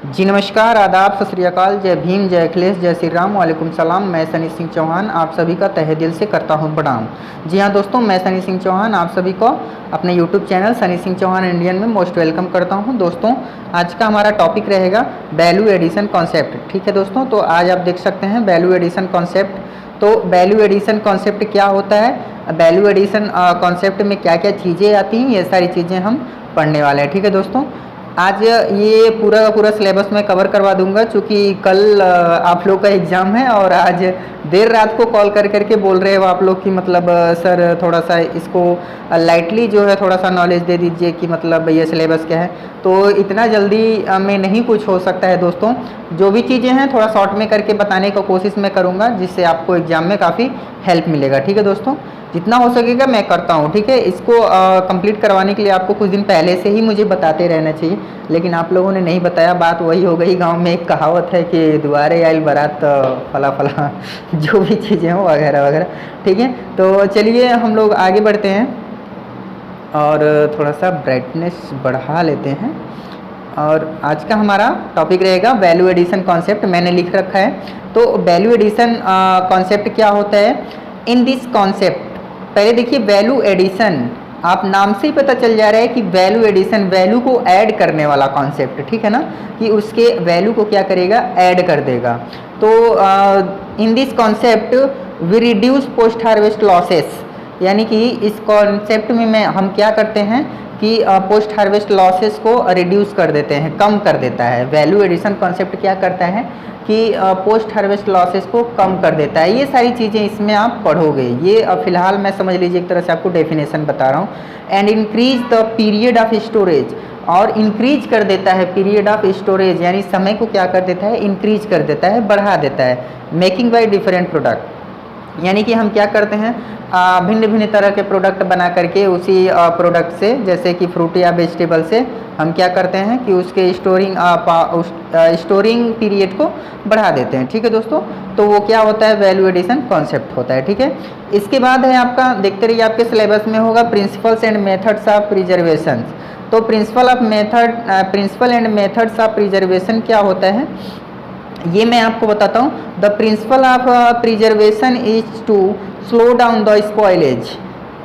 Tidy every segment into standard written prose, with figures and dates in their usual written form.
जी नमस्कार, आदाब, सत श्री अकाल, जय भीम, जय अखिलेश, जय श्री राम, वालेकुम सलाम। मैं सनी सिंह चौहान आप सभी का तहे दिल से करता हूं प्रणाम। जी हाँ दोस्तों, मैं सनी सिंह चौहान आप सभी को अपने YouTube channel Sunny Singh Chauhan Indian में मोस्ट वेलकम करता हूं। दोस्तों आज का हमारा टॉपिक रहेगा वैल्यू एडिशन कॉन्सेप्ट। ठीक है दोस्तों, तो आज आप देख सकते हैं वैल्यू एडिशन कॉन्सेप्ट। तो वैल्यू एडिशन कॉन्सेप्ट क्या होता है, वैल्यू एडिशन कॉन्सेप्ट में क्या क्या चीज़ें आती हैं, ये सारी चीज़ें हम पढ़ने वाले हैं। ठीक है दोस्तों, आज ये पूरा का पूरा सिलेबस मैं कवर करवा दूंगा, क्योंकि कल आप लोग का एग्ज़ाम है और आज देर रात को कॉल कर करके बोल रहे हो आप लोग कि मतलब सर थोड़ा सा इसको लाइटली जो है थोड़ा सा नॉलेज दे दीजिए कि मतलब ये सिलेबस क्या है। तो इतना जल्दी में नहीं कुछ हो सकता है दोस्तों, जो भी चीज़ें हैं थोड़ा शॉर्ट में करके बताने का कोशिश मैं करूँगा, जिससे आपको एग्ज़ाम में काफ़ी हेल्प मिलेगा। ठीक है दोस्तों, जितना हो सकेगा मैं करता हूँ। ठीक है, इसको कंप्लीट करवाने के लिए आपको कुछ दिन पहले से ही मुझे बताते रहना चाहिए, लेकिन आप लोगों ने नहीं बताया। बात वही हो गई, गांव में एक कहावत है कि दुआरे आइल बारात फला फला जो भी चीज़ें हो वगैरह वगैरह। ठीक है, तो चलिए हम लोग आगे बढ़ते हैं और थोड़ा सा ब्राइटनेस बढ़ा लेते हैं। और आज का हमारा टॉपिक रहेगा वैल्यू एडिशन कॉन्सेप्ट। मैंने लिख रखा है, तो वैल्यू एडिशन कॉन्सेप्ट क्या होता है। इन दिस कॉन्सेप्ट, पहले देखिए वैल्यू एडिशन, आप नाम से ही पता चल जा रहा है कि वैल्यू एडिशन वैल्यू को ऐड करने वाला कॉन्सेप्ट। ठीक है ना, कि उसके वैल्यू को क्या करेगा, ऐड कर देगा। तो in this concept we reduce post harvest losses, यानी कि इस कॉन्सेप्ट में हम क्या करते हैं कि पोस्ट हार्वेस्ट लॉसेस को रिड्यूस कर देते हैं, कम कर देता है। वैल्यू एडिशन कॉन्सेप्ट क्या करता है कि पोस्ट हार्वेस्ट लॉसेस को कम कर देता है। ये सारी चीज़ें इसमें आप पढ़ोगे। ये फिलहाल मैं समझ लीजिए एक तरह से आपको डेफिनेशन बता रहा हूँ। And increase the period of storage, और इंक्रीज कर देता है पीरियड ऑफ स्टोरेज, यानी समय को क्या कर देता है, इंक्रीज कर देता है, बढ़ा देता है। मेकिंग बाय डिफरेंट प्रोडक्ट, यानी कि हम क्या करते हैं भिन्न भिन्न तरह के प्रोडक्ट बना करके उसी प्रोडक्ट से, जैसे कि फ्रूट या वेजिटेबल से, हम क्या करते हैं कि उसके स्टोरिंग पीरियड को बढ़ा देते हैं। ठीक है दोस्तों, तो वो क्या होता है, वैल्यू एडिशन कॉन्सेप्ट होता है। ठीक है, इसके बाद है आपका, देखते रहिए आपके सिलेबस में होगा principles and methods of preservation. तो principle and methods of preservation क्या होता है, ये मैं आपको बताता हूँ। The principle of preservation is to slow down the spoilage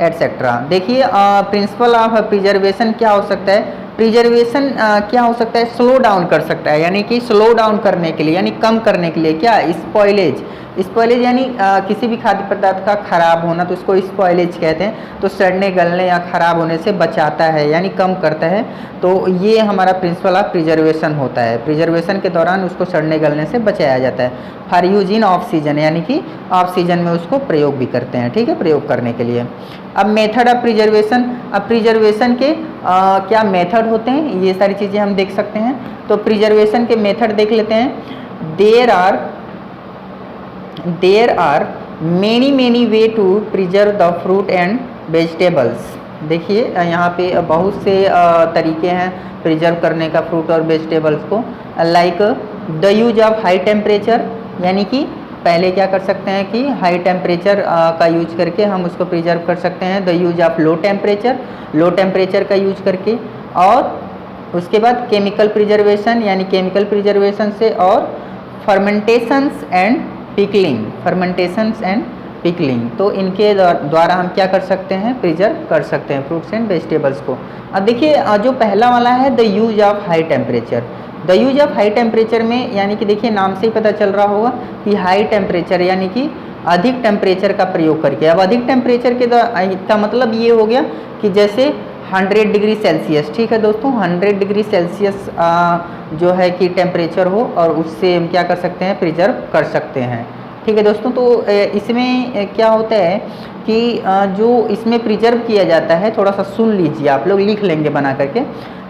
etcetera. देखिए प्रिंसिपल ऑफ प्रिजर्वेशन क्या हो सकता है, प्रिजर्वेशन क्या हो सकता है, स्लो डाउन कर सकता है, यानी कि स्लो डाउन करने के लिए, यानी कम करने के लिए क्या, स्पॉइलेज। स्पॉइलेज यानी किसी भी खाद्य पदार्थ का खराब होना, तो उसको स्पॉइलेज कहते हैं। तो सड़ने गलने या खराब होने से बचाता है, यानी कम करता है। तो ये हमारा प्रिंसिपल ऑफ प्रिजर्वेशन होता है। प्रिजर्वेशन के दौरान उसको सड़ने गलने से बचाया जाता है। For use in off season, यानी कि ऑफ सीजन में उसको प्रयोग भी करते हैं। ठीक है, प्रयोग करने के लिए। अब मेथड ऑफ प्रिजर्वेशन, अब प्रिजर्वेशन के क्या मेथड होते हैं, ये सारी चीज़ें हम देख सकते हैं। तो प्रिजर्वेशन के मेथड देख लेते हैं। There are many way to preserve the fruit and vegetables. देखिए यहाँ पे बहुत से तरीके हैं प्रिजर्व करने का फ्रूट और वेजिटेबल्स को। Like the use of high temperature, यानी कि पहले क्या कर सकते हैं कि हाई टेम्परेचर का यूज करके हम उसको प्रिजर्व कर सकते हैं। The use of low temperature का यूज करके। और उसके बाद केमिकल प्रिजर्वेशन, यानी केमिकल प्रिजर्वेशन से, और फर्मेंटेशंस एंड पिकलिंग। तो इनके द्वारा हम क्या कर सकते हैं, प्रिजर्व कर सकते हैं फ्रूट्स एंड वेजिटेबल्स को। अब देखिए जो पहला वाला है the use of high temperature. The use of high temperature में, यानी कि देखिए नाम से ही पता चल रहा होगा कि हाई टेम्परेचर यानी कि अधिक टेम्परेचर का प्रयोग करके। अब अधिक टेम्परेचर के का मतलब ये हो गया कि जैसे 100 डिग्री सेल्सियस। ठीक है दोस्तों, 100 डिग्री सेल्सियस जो है कि टेम्परेचर हो, और उससे हम क्या कर सकते हैं, प्रिजर्व कर सकते हैं। ठीक है दोस्तों, तो इसमें क्या होता है कि जो इसमें प्रिजर्व किया जाता है, थोड़ा सा सुन लीजिए, आप लोग लिख लेंगे बना करके।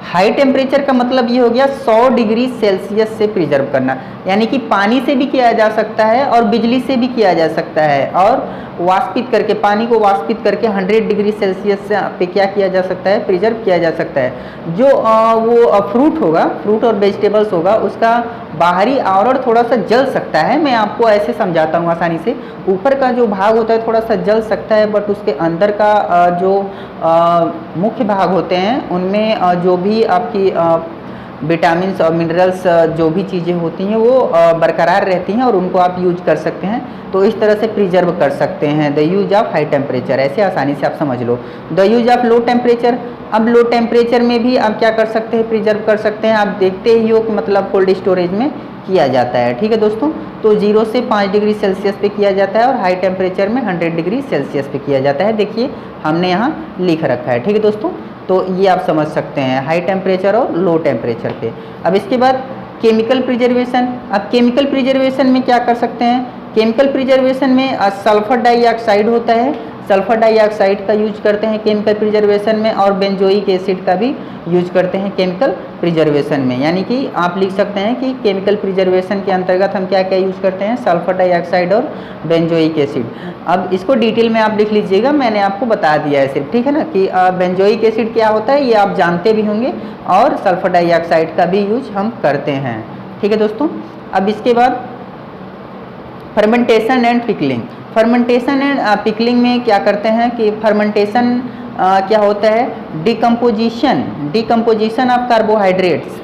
हाई टेम्परेचर का मतलब ये हो गया 100 डिग्री सेल्सियस से प्रिजर्व करना, यानी कि पानी से भी किया जा सकता है और बिजली से भी किया जा सकता है, और वाष्पित करके, पानी को वाष्पित करके 100 डिग्री सेल्सियस पे क्या किया जा सकता है, प्रिजर्व किया जा सकता है। जो वो फ्रूट होगा, फ्रूट और वेजिटेबल्स होगा, उसका बाहरी आवरण थोड़ा सा जल सकता है। मैं आपको ऐसे समझाता हूँ आसानी से। ऊपर का जो भाग होता है थोड़ा सा जल सकता है, बट उसके अंदर का जो मुख्य भाग होते हैं उनमें जो भी आपकी विटामिन्स और मिनरल्स जो भी चीज़ें होती हैं वो बरकरार रहती हैं और उनको आप यूज कर सकते हैं। तो इस तरह से प्रिजर्व कर सकते हैं the use of high temperature, ऐसे आसानी से आप समझ लो। The use of low temperature, अब लो टेम्परेचर में भी आप क्या कर सकते हैं, प्रिजर्व कर सकते हैं। आप देखते ही हो कि मतलब कोल्ड स्टोरेज में किया जाता है, ठीक है दोस्तों। तो 0 से 5 डिग्री सेल्सियस पे किया जाता है और हाई टेम्परेचर में 100 डिग्री सेल्सियस पे किया जाता है। देखिए हमने यहाँ लिख रखा है, ठीक है दोस्तों। तो ये आप समझ सकते हैं हाई टेम्परेचर और लो टेम्परेचर पे। अब इसके बाद केमिकल प्रिजर्वेशन, अब केमिकल प्रिजर्वेशन में क्या कर सकते हैं, केमिकल प्रिजर्वेशन में सल्फर डाइऑक्साइड होता है, सल्फर डाइऑक्साइड का यूज करते हैं केमिकल प्रिजर्वेशन में, और बेंजोइक एसिड का भी यूज करते हैं केमिकल प्रिजर्वेशन में। यानी कि आप लिख सकते हैं कि केमिकल प्रिजर्वेशन के अंतर्गत हम क्या क्या यूज करते हैं, सल्फर डाइऑक्साइड और बेंजोइक एसिड। अब इसको डिटेल में आप लिख लीजिएगा, मैंने आपको बता दिया है सिर्फ, ठीक है ना, कि बेंजोइक एसिड क्या होता है ये आप जानते भी होंगे, और सल्फर डाइऑक्साइड का भी यूज हम करते हैं, ठीक है दोस्तों। अब इसके बाद fermentation and pickling, fermentation and pickling में क्या करते हैं कि फर्मेंटेशन क्या होता है, decomposition, decomposition of carbohydrates,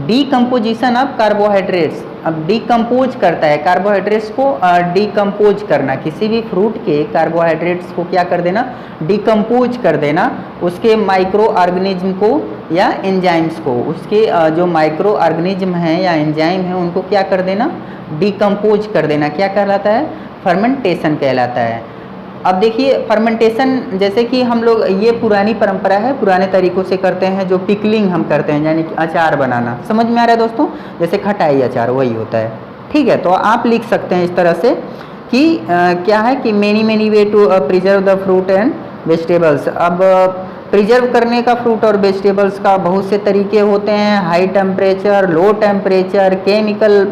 decomposition of carbohydrates. अब डिकम्पोज करता है कार्बोहाइड्रेट्स को, डिकम्पोज करना, किसी भी फ्रूट के कार्बोहाइड्रेट्स को क्या कर देना, डिकम्पोज कर देना, उसके माइक्रो ऑर्गेनिज्म को या एंजाइम्स को, उसके जो माइक्रो ऑर्गेनिज्म हैं या एंजाइम हैं उनको क्या कर देना, डिकम्पोज कर देना, क्या कहलाता है, फर्मेंटेशन कहलाता है। अब देखिए फर्मेंटेशन जैसे कि हम लोग, ये पुरानी परंपरा है, पुराने तरीक़ों से करते हैं, जो पिकलिंग हम करते हैं यानी कि अचार बनाना, समझ में आ रहा है दोस्तों, जैसे खटाई अचार वही होता है, ठीक है। तो आप लिख सकते हैं इस तरह से कि क्या है कि many way to preserve the fruit and vegetables. अब प्रिजर्व करने का फ्रूट और वेजिटेबल्स का बहुत से तरीके होते हैं, high temperature, low temperature, chemical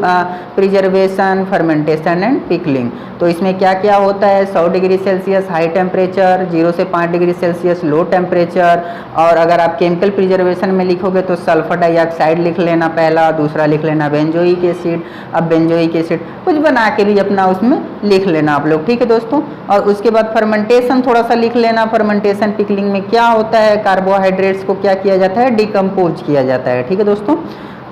preservation, fermentation and pickling. तो इसमें क्या क्या होता है, 100 डिग्री सेल्सियस हाई टेम्परेचर, 0 से 5 डिग्री सेल्सियस लो टेम्परेचर, और अगर आप केमिकल प्रिजर्वेशन में लिखोगे तो सल्फर डाइऑक्साइड लिख लेना पहला, दूसरा लिख लेना बेंजोइक एसिड। अब बेंजोइक एसिड कुछ बना के भी अपना उसमें लिख लेना आप लोग, ठीक है दोस्तों। और उसके बाद फर्मेंटेशन थोड़ा सा लिख लेना, फर्मेंटेशन पिकलिंग में क्या होता है, कार्बोहाइड्रेट्स को क्या किया जाता है, डिकम्पोज किया जाता है, ठीक है दोस्तों।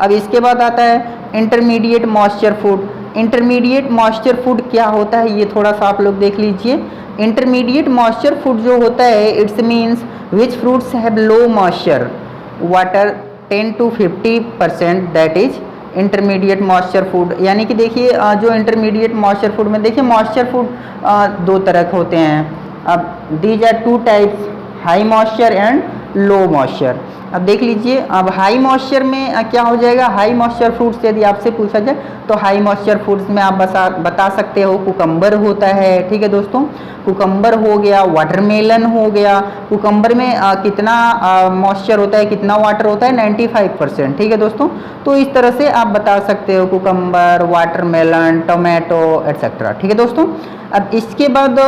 अब इसके बाद आता है intermediate moisture food. Intermediate moisture food क्या होता है ये थोड़ा सा आप लोग देख लीजिए। इंटरमीडिएट मॉइस्चर फूड जो होता है, it's means which fruits have low moisture water 10 to 50%, that is intermediate moisture food. यानी कि देखिए जो इंटरमीडिएट मॉइस्चर फूड में देखिए मॉइस्चर फूड दो तरह के होते हैं। अब these are two types, high moisture and low moisture. अब देख लीजिए, अब हाई मॉइस्चर में क्या हो जाएगा, हाई मॉइस्चर फ्रूट्स यदि आपसे पूछा जाए तो हाई मॉइस्चर फ्रूट्स में आप बता सकते हो कुकम्बर होता है, ठीक है दोस्तों, कुकम्बर हो गया, वाटरमेलन हो गया। कुकम्बर में कितना मॉइस्चर होता है, कितना वाटर होता है, 95%, ठीक है दोस्तों। तो इस तरह से आप बता सकते हो कुकम्बर, वाटरमेलन, टोमेटो एट्सेट्रा, ठीक है दोस्तों। अब इसके बाद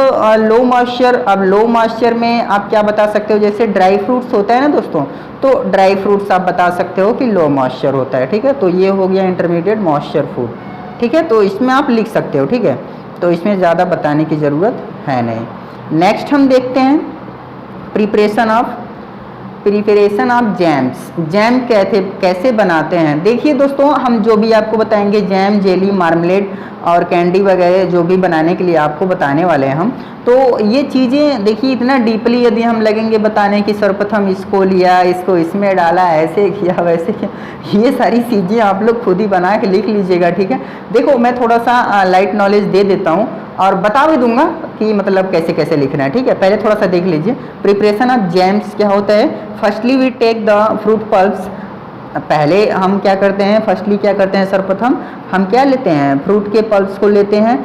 लो मॉइस्चर, अब लो मॉइस्चर में आप क्या बता सकते हो, जैसे ड्राई फ्रूट्स होता है ना दोस्तों, तो ड्राई फ्रूट्स आप बता सकते हो कि लो मॉइस्चर होता है, ठीक है। तो ये हो गया इंटरमीडिएट मॉइस्चर फूड, ठीक है। तो इसमें आप लिख सकते हो, ठीक है। तो इसमें ज़्यादा बताने की ज़रूरत है नहीं। नेक्स्ट हम देखते हैं प्रिपरेशन ऑफ जैम्स। जैम कैसे बनाते हैं, देखिए दोस्तों हम जो भी आपको बताएंगे जैम, जेली, मार्मलेड और कैंडी वगैरह जो भी बनाने के लिए आपको बताने वाले हैं हम, तो ये चीज़ें देखिए इतना डीपली यदि हम लगेंगे बताने कि सर्वप्रथम इसको लिया, इसको इसमें डाला, ऐसे किया, वैसे किया, ये सारी चीज़ें आप लोग खुद ही बना के लिख लीजिएगा, ठीक है। देखो मैं थोड़ा सा लाइट नॉलेज दे देता हूँ और बता भी दूंगा कि मतलब कैसे कैसे लिखना है, ठीक है। पहले थोड़ा सा देख लीजिए प्रिपरेशन ऑफ जैम्स क्या होता है। Firstly we take the fruit pulps, पहले हम क्या करते हैं, फर्स्टली क्या करते हैं, सर्वप्रथम हम क्या लेते हैं, फ्रूट के पल्प्स को लेते हैं।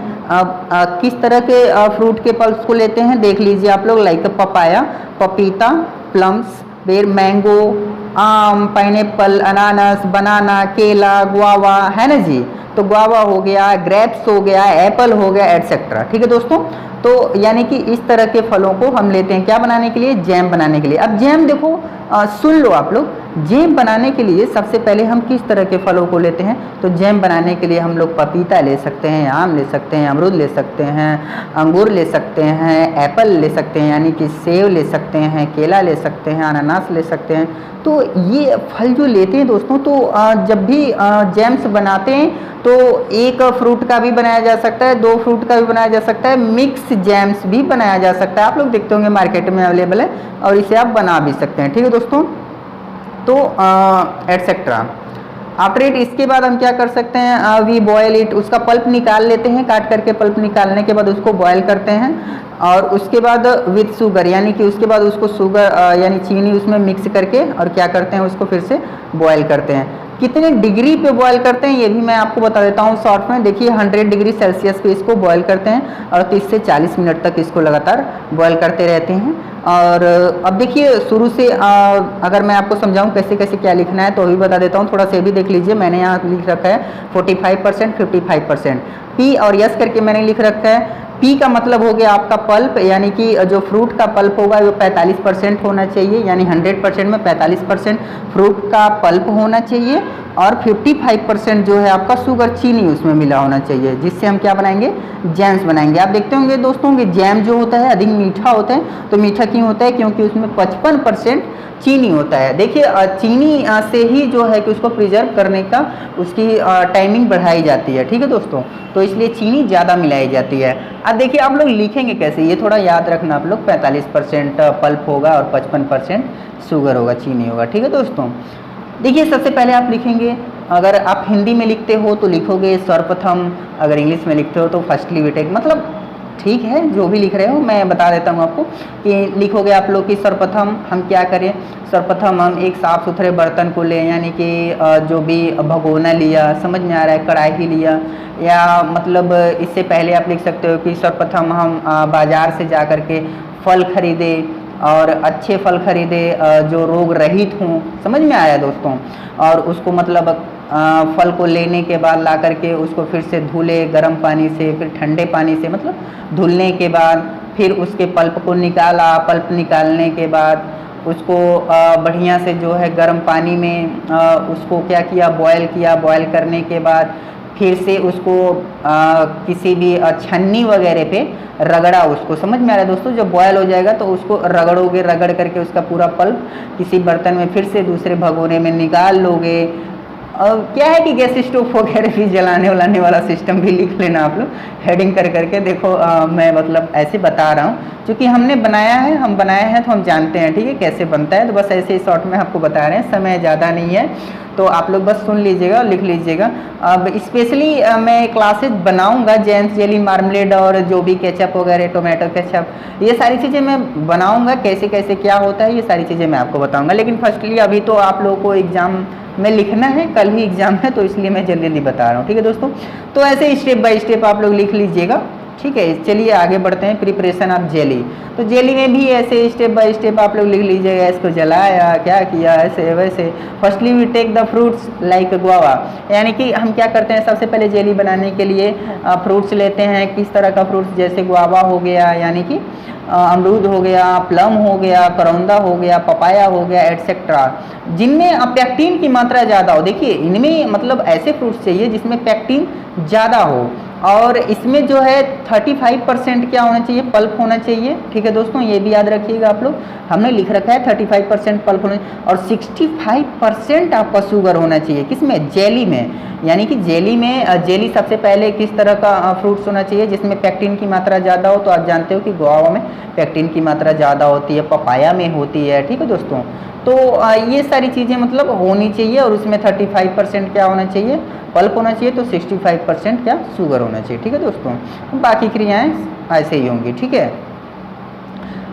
किस तरह के फ्रूट के पल्प्स को लेते हैं देख लीजिए आप लोग, लाइक पपाया, पपीता, प्लम्स, फिर मैंगो, आम, पाइनएप्पल, अनानास, बनाना, केला, गुआवा, है ना जी। तो गुआवा हो गया, ग्रेप्स हो गया, एप्पल हो गया एटसेट्रा, ठीक है दोस्तों। तो यानी कि इस तरह के फलों को हम लेते हैं क्या बनाने के लिए, जैम बनाने के लिए। अब जैम देखो सुन लो आप लोग, जैम बनाने के लिए सबसे पहले हम किस तरह के फलों को लेते हैं, तो जैम बनाने के लिए हम लोग पपीता ले सकते हैं, आम ले सकते हैं, अमरूद ले सकते हैं, अंगूर ले सकते हैं, एप्पल ले सकते हैं यानी कि सेब ले सकते हैं, केला ले सकते हैं, अनानास ले सकते हैं। तो ये फल जो लेते हैं दोस्तों, तो जब भी जैम्स बनाते हैं तो एक फ्रूट का भी बनाया जा सकता है, 2 फ्रूट का भी बनाया जा सकता है, मिक्स जैम्स भी बनाया जा सकता है। आप लोग देखते होंगे मार्केट में अवेलेबल है और इसे आप बना भी सकते हैं। ठीक है दोस्तों, तो एटसेट्रा। आफ्टर इट, इसके बाद हम क्या कर सकते हैं, वी बॉयल इट, उसका पल्प निकाल लेते हैं, काट करके पल्प निकालने के बाद उसको बॉयल करते हैं और उसके बाद विथ शुगर यानी कि उसके बाद उसको शुगर यानी चीनी उसमें मिक्स करके और क्या करते हैं, उसको फिर से बॉयल करते हैं। कितने डिग्री पे बॉयल करते हैं ये भी मैं आपको बता देता हूँ शॉर्ट में। देखिए 100 डिग्री सेल्सियस पे इसको बॉयल करते हैं और 30 से 40 मिनट तक इसको लगातार बॉयल करते रहते हैं। और अब देखिए शुरू से अगर मैं आपको समझाऊं कैसे कैसे क्या लिखना है तो अभी बता देता हूँ, थोड़ा से भी देख लीजिए। मैंने यहाँ लिख रखा है 45%, 55%, पी और यस करके मैंने लिख रखा है। पी का मतलब हो गया आपका पल्प, यानी कि जो फ्रूट का पल्प होगा वो 45% होना चाहिए, यानी 100% में 45% फ्रूट का पल्प होना चाहिए और 55% जो है आपका शुगर चीनी उसमें मिला होना चाहिए, जिससे हम क्या बनाएंगे, जैम्स बनाएंगे। आप देखते होंगे दोस्तों कि जैम जो होता है अधिक मीठा होता है। तो मीठा क्यों होता है, क्योंकि उसमें 55% चीनी होता है। देखिए चीनी से ही जो है कि उसको प्रिजर्व करने का उसकी टाइमिंग बढ़ाई जाती है। ठीक है दोस्तों, तो इसलिए चीनी ज़्यादा मिलाई जाती है। अब देखिए आप लोग लिखेंगे कैसे, ये थोड़ा याद रखना आप लोग। 45% पल्प होगा और 55% शुगर होगा, चीनी होगा। ठीक है दोस्तों, देखिए सबसे पहले आप लिखेंगे, अगर आप हिंदी में लिखते हो तो लिखोगे सर्वप्रथम, अगर इंग्लिश में लिखते हो तो फर्स्टली वी टेक, मतलब ठीक है जो भी लिख रहे हो मैं बता देता हूँ आपको कि लिखोगे आप लोग कि सर्वप्रथम हम क्या करें। सर्वप्रथम हम एक साफ़ सुथरे बर्तन को लें, यानी कि जो भी भगोना लिया, समझ में आ रहा है, कढ़ाई लिया, या मतलब इससे पहले आप लिख सकते हो कि सर्वप्रथम हम बाज़ार से जा कर के फल खरीदे और अच्छे फल खरीदे जो रोग रहित हों, समझ में आया दोस्तों। और उसको मतलब फल को लेने के बाद ला करके उसको फिर से धुले गर्म पानी से, फिर ठंडे पानी से, मतलब धुलने के बाद फिर उसके पल्प को निकाला। पल्प निकालने के बाद उसको बढ़िया से जो है गर्म पानी में उसको क्या किया, बॉयल किया। बॉयल करने के बाद फिर से उसको किसी भी छन्नी वगैरह पे रगड़ा उसको, समझ में आ रहा है दोस्तों। जब बॉयल हो जाएगा तो उसको रगड़ोगे, रगड़ करके उसका पूरा पल्प किसी बर्तन में फिर से दूसरे भगोने में निकाल लोगे। और क्या है कि गैस स्टोव वगैरह भी जलाने वलाने वाला सिस्टम भी लिख लेना आप लोग हेडिंग कर करके। देखो मैं मतलब ऐसे बता रहा हूँ क्योंकि हमने बनाया है, हम बनाए हैं तो हम जानते हैं, ठीक है, कैसे बनता है। तो बस ऐसे ही शॉर्ट में आपको बता रहे हैं, समय ज़्यादा नहीं है तो आप लोग बस सुन लीजिएगा और लिख लीजिएगा। अब स्पेशली मैं क्लासेज बनाऊंगा जैम्स, जेली, मार्मलेड और जो भी केचप वगैरह, टोमेटो केचप, ये सारी चीज़ें मैं बनाऊंगा। कैसे कैसे क्या होता है ये सारी चीज़ें मैं आपको बताऊंगा। लेकिन फर्स्टली अभी तो आप लोगों को एग्ज़ाम में लिखना है, कल ही एग्ज़ाम है, तो इसलिए मैं जल्दी जल्दी बता रहा हूँ। ठीक है दोस्तों, तो ऐसे स्टेप बाय स्टेप आप लोग लिख लीजिएगा। ठीक है, चलिए आगे बढ़ते हैं। प्रिपरेशन ऑफ जेली, तो जेली में भी ऐसे स्टेप बाय स्टेप आप लोग लिख लीजिएगा। इसको जलाया, क्या किया, ऐसे वैसे। Firstly we take the fruits like guava, यानी कि हम क्या करते हैं, सबसे पहले जेली बनाने के लिए फ्रूट्स लेते हैं। किस तरह का फ्रूट्स, जैसे गुआवा हो गया, यानी कि अमरूद हो गया, प्लम हो गया, करौंदा हो गया, पपाया हो गया, एटसेट्रा, जिनमें पेक्टिन की मात्रा ज़्यादा हो। देखिए इनमें मतलब ऐसे फ्रूट्स चाहिए जिसमें पेक्टिन ज़्यादा हो, और इसमें जो है 35% क्या होना चाहिए, पल्प होना चाहिए। ठीक है दोस्तों, ये भी याद रखिएगा आप लोग, हमने लिख रखा है 35% पल्प होना चाहिए और 65% आपका शुगर होना चाहिए। किसमें, जेली में, यानी कि जेली में। जेली सबसे पहले किस तरह का फ्रूट्स होना चाहिए जिसमें पेक्टिन की मात्रा ज़्यादा हो, तो आप जानते हो कि गुआवा में पेक्टिन की मात्रा ज़्यादा होती है, पपाया में होती है। ठीक है दोस्तों, तो ये सारी चीज़ें मतलब होनी चाहिए और उसमें 35% क्या होना चाहिए, पल्प होना चाहिए, तो 65% क्या, शुगर होना चाहिए। ठीक है दोस्तों, बाकी क्रियाएं ऐसे ही होंगी। ठीक है,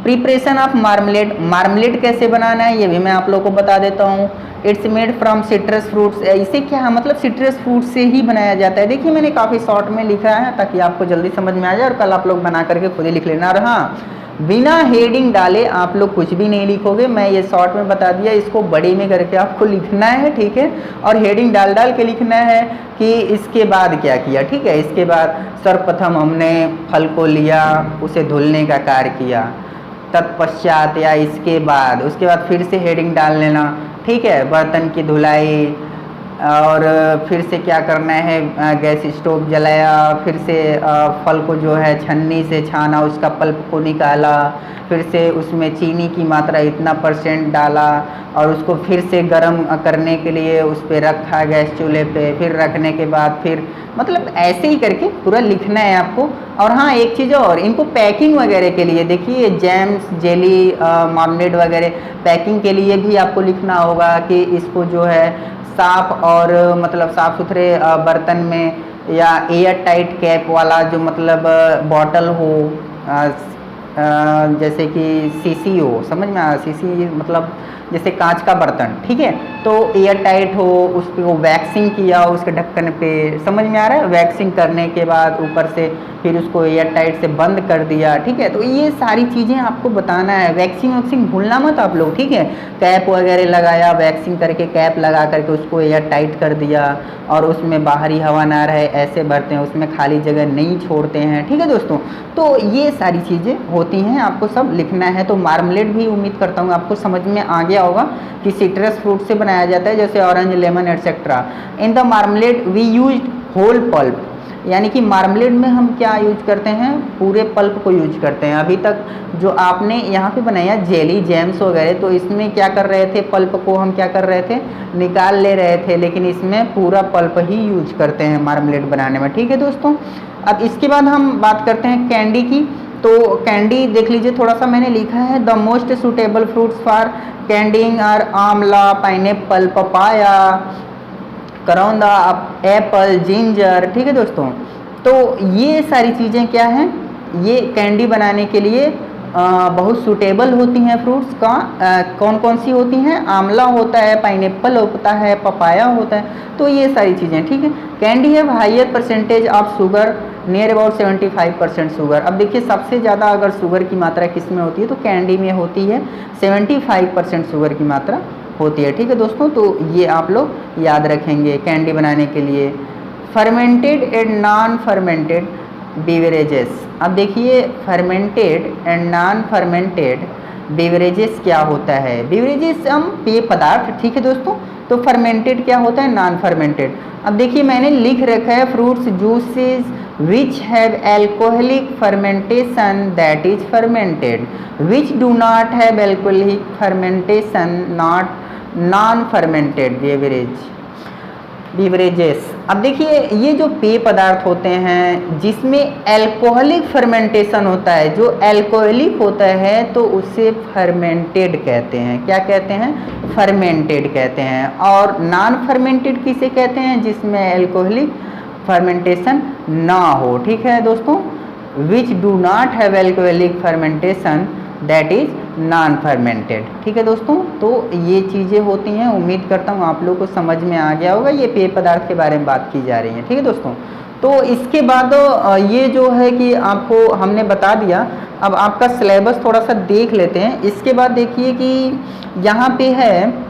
प्रिपरेशन ऑफ मार्मलेड, मार्मलेड कैसे बनाना है ये भी मैं आप लोगों को बता देता हूँ। It's made from citrus fruits, इसे क्या मतलब सिट्रस फ्रूट से ही बनाया जाता है। देखिए मैंने काफ़ी शॉर्ट में लिखा है ताकि आपको जल्दी समझ में आ जाए और कल आप लोग बना करके खुद ही लिख लेना। और हाँ, बिना हेडिंग डाले आप लोग कुछ भी नहीं लिखोगे, मैं ये शॉर्ट में बता दिया, इसको बड़ी में करके आपको लिखना है। ठीक है, और हेडिंग डाल डाल के लिखना है कि इसके बाद क्या किया। ठीक है, इसके बाद सर्वप्रथम हमने फल को लिया, उसे धुलने का कार्य किया, तत्पश्चात या इसके बाद, उसके बाद फिर से हेडिंग डाल लेना। ठीक है, बर्तन की धुलाई, और फिर से क्या करना है, गैस स्टोव जलाया, फिर से फल को जो है छन्नी से छाना, उसका पल्प को निकाला, फिर से उसमें चीनी की मात्रा इतना % डाला और उसको फिर से गर्म करने के लिए उस पर रखा गैस चूल्हे पे, फिर रखने के बाद फिर मतलब ऐसे ही करके पूरा लिखना है आपको। और हाँ, एक चीज़ और, इनको पैकिंग वगैरह के लिए देखिए जैम्स, जेली, मार्मलेड वगैरह पैकिंग के लिए भी आपको लिखना होगा कि इसको जो है साफ और मतलब साफ़ सुथरे बर्तन में, या एयर टाइट कैप वाला जो मतलब बॉटल हो, जैसे कि सीसी हो, समझ में आया, सीसी मतलब जैसे कांच का बर्तन, ठीक है, तो एयर टाइट हो, उस पर वो वैक्सिंग किया हो उसके ढक्कन पे, समझ में आ रहा है, वैक्सिंग करने के बाद ऊपर से फिर उसको एयर टाइट से बंद कर दिया, ठीक है। तो ये सारी चीज़ें आपको बताना है, वैक्सिंग भूलना मत आप लोग, ठीक है। कैप वगैरह लगाया, वैक्सिंग करके कैप लगा करके उसको एयर टाइट कर दिया और उसमें बाहरी हवा ना रहे ऐसे बर्तन, उसमें खाली जगह नहीं छोड़ते हैं, ठीक है दोस्तों। तो ये सारी चीज़ें होती हैं, आपको सब लिखना है। तो मार्मलेड भी उम्मीद करता हूँ आपको समझ में आ गया होगा कि सिट्रस फ्रूट से बनाया जाता है, जैसे orange, lemon etcetera. In the marmalade we use whole pulp, यानी कि मार्मलेड में हम क्या यूज करते हैं, पूरे पल्प को यूज करते हैं। अभी तक जो आपने यहाँ पे बनाया जेली, जैम्स वगैरह, तो इसमें क्या कर रहे थे, पल्प को हम क्या कर रहे थे, निकाल ले रहे थे, लेकिन इसमें पूरा पल्प ही यूज करते हैं मार्मलेड बनाने में, ठीक है दोस्तों। अब इसके बाद हम बात करते हैं कैंडी की। तो कैंडी देख लीजिए, थोड़ा सा मैंने लिखा है, the most suitable fruits for candying are amla, pineapple, papaya, karonda, apple, ginger, ठीक है दोस्तों। तो ये सारी चीज़ें क्या हैं, ये कैंडी बनाने के लिए बहुत सूटेबल होती हैं फ्रूट्स का। कौन कौन सी होती हैं, आंवला होता है, पाइनएप्पल होता है, पपाया होता है, तो ये सारी चीज़ें, ठीक है। कैंडी है higher % of sugar, near about 75% sugar. अब देखिए सबसे ज़्यादा अगर शुगर की मात्रा किस में होती है, तो कैंडी में होती है, 75% शुगर की मात्रा होती है, ठीक है दोस्तों। तो ये आप लोग याद रखेंगे कैंडी बनाने के लिए। Fermented and non fermented beverages. अब देखिए fermented and non fermented beverages क्या होता है। बेवरेजेस हम पेय पदार्थ, ठीक है दोस्तों। तो फर्मेंटेड क्या होता है, नॉन फर्मेंटेड। अब देखिए मैंने लिख रखा है fruits juices which have alcoholic fermentation that is fermented, which do not have alcoholic fermentation not non fermented beverages. अब देखिए ये जो पेय पदार्थ होते हैं जिसमें एल्कोहलिक फर्मेंटेशन होता है, जो एल्कोहलिक होता है तो उसे फर्मेंटेड कहते हैं। क्या कहते हैं, फर्मेंटेड कहते हैं। और नॉन फर्मेंटेड किसे कहते हैं, जिसमें एल्कोहलिक फर्मेंटेशन ना हो, ठीक है दोस्तों। Which do not have alcoholic fermentation that is non fermented, ठीक है दोस्तों। तो ये चीज़ें होती हैं, उम्मीद करता हूँ आप लोगों को समझ में आ गया होगा। ये पेय पदार्थ के बारे में बात की जा रही है, ठीक है दोस्तों। तो इसके बाद ये जो है कि आपको हमने बता दिया। अब आपका सिलेबस थोड़ा सा देख लेते हैं। इसके बाद देखिए कि यहाँ पे है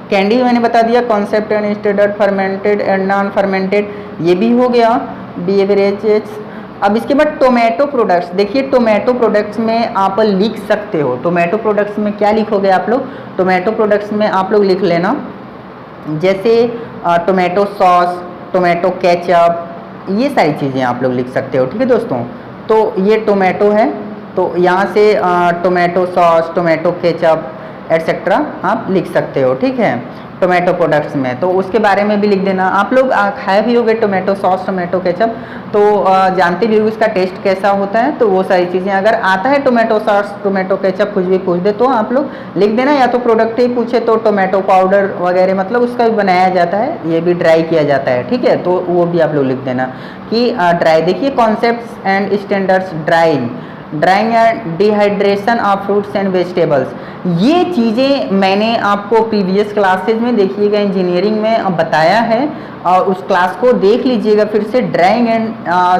कैंडी मैंने बता दिया, concept and standard, fermented and non fermented, ये भी हो गया, बेवरेजेस। अब इसके बाद टोमेटो प्रोडक्ट्स। देखिए टोमेटो प्रोडक्ट्स में आप लिख सकते हो, टोमेटो प्रोडक्ट्स में क्या लिखोगे आप लोग, टोमेटो प्रोडक्ट्स में आप लोग लिख लेना जैसे टोमेटो सॉस, टोमेटो केचप, ये सारी चीज़ें आप लोग लिख सकते हो, ठीक है दोस्तों। तो ये टोमेटो है, तो यहाँ से tomato sauce, tomato ketchup etcetera आप लिख सकते हो, ठीक है, टोमेटो प्रोडक्ट्स में। तो उसके बारे में भी लिख देना। आप लोग खाए भी होगे टोमेटो सॉस, टोमेटो केचप, तो जानते भी होगे उसका टेस्ट कैसा होता है। तो वो सारी चीज़ें अगर आता है, टोमेटो सॉस, टोमेटो केचप कुछ भी पूछ दे तो आप लोग लिख देना। या तो प्रोडक्ट ही पूछे तो टोमेटो पाउडर वगैरह, मतलब उसका भी बनाया जाता है, ये भी ड्राई किया जाता है, ठीक है। तो वो भी आप लोग लिख देना कि ड्राई। देखिए concepts and standards, drawing and dehydration of fruits and vegetables, ये चीज़ें मैंने आपको प्रीवियस क्लासेज में देखिएगा इंजीनियरिंग में बताया है, और उस क्लास को देख लीजिएगा फिर से। Drawing and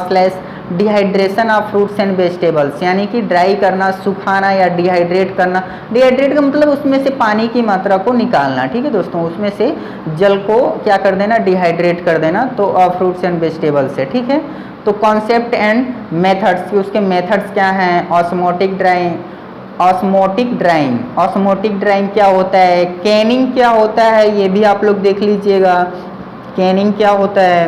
slash dehydration of fruits and vegetables, यानी कि ड्राई करना, सुखाना या डिहाइड्रेट करना। डिहाइड्रेट का मतलब उसमें से पानी की मात्रा को निकालना, ठीक है दोस्तों, उसमें से जल को क्या कर देना, डिहाइड्रेट कर देना। तो फ्रूट्स एंड वेजिटेबल्स है, ठीक है। तो कॉन्सेप्ट एंड मेथड्स, उसके मेथड्स क्या हैं, osmotic drawing, osmotic drawing. Osmotic drawing क्या होता है, कैनिंग क्या होता है, ये भी आप लोग देख लीजिएगा। कैनिंग क्या होता है,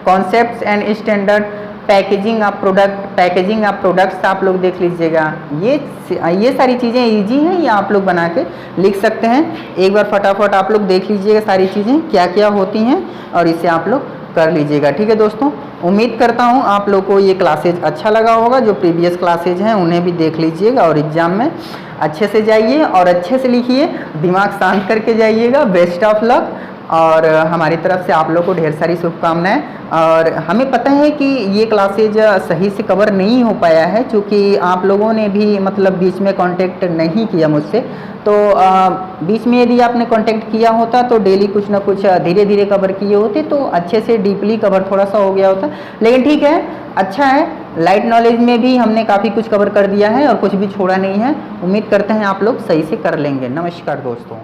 concepts and standard packaging of product, packaging of products आप लोग देख लीजिएगा। ये सारी चीज़ें इजी हैं, ये आप लोग बना के लिख सकते हैं। एक बार फटाफट आप लोग देख लीजिएगा सारी चीज़ें क्या क्या होती हैं और इसे आप लोग कर लीजिएगा। ठीक है दोस्तों, उम्मीद करता हूँ आप लोग को ये क्लासेज अच्छा लगा होगा। जो प्रीवियस क्लासेज हैं उन्हें भी देख लीजिएगा और एग्ज़ाम में अच्छे से जाइए और अच्छे से लिखिए, दिमाग शांत करके जाइएगा। बेस्ट ऑफ लक और हमारी तरफ से आप लोग को ढेर सारी शुभकामनाएं। और हमें पता है कि ये क्लासेज सही से कवर नहीं हो पाया है, क्योंकि आप लोगों ने भी मतलब बीच में कांटेक्ट नहीं किया मुझसे। तो बीच में यदि आपने कांटेक्ट किया होता तो डेली कुछ ना कुछ धीरे धीरे कवर किए होते तो अच्छे से डीपली कवर थोड़ा सा हो गया होता। लेकिन ठीक है, अच्छा है, लाइट नॉलेज में भी हमने काफ़ी कुछ कवर कर दिया है और कुछ भी छोड़ा नहीं है। उम्मीद करते हैं आप लोग सही से कर लेंगे। नमस्कार दोस्तों।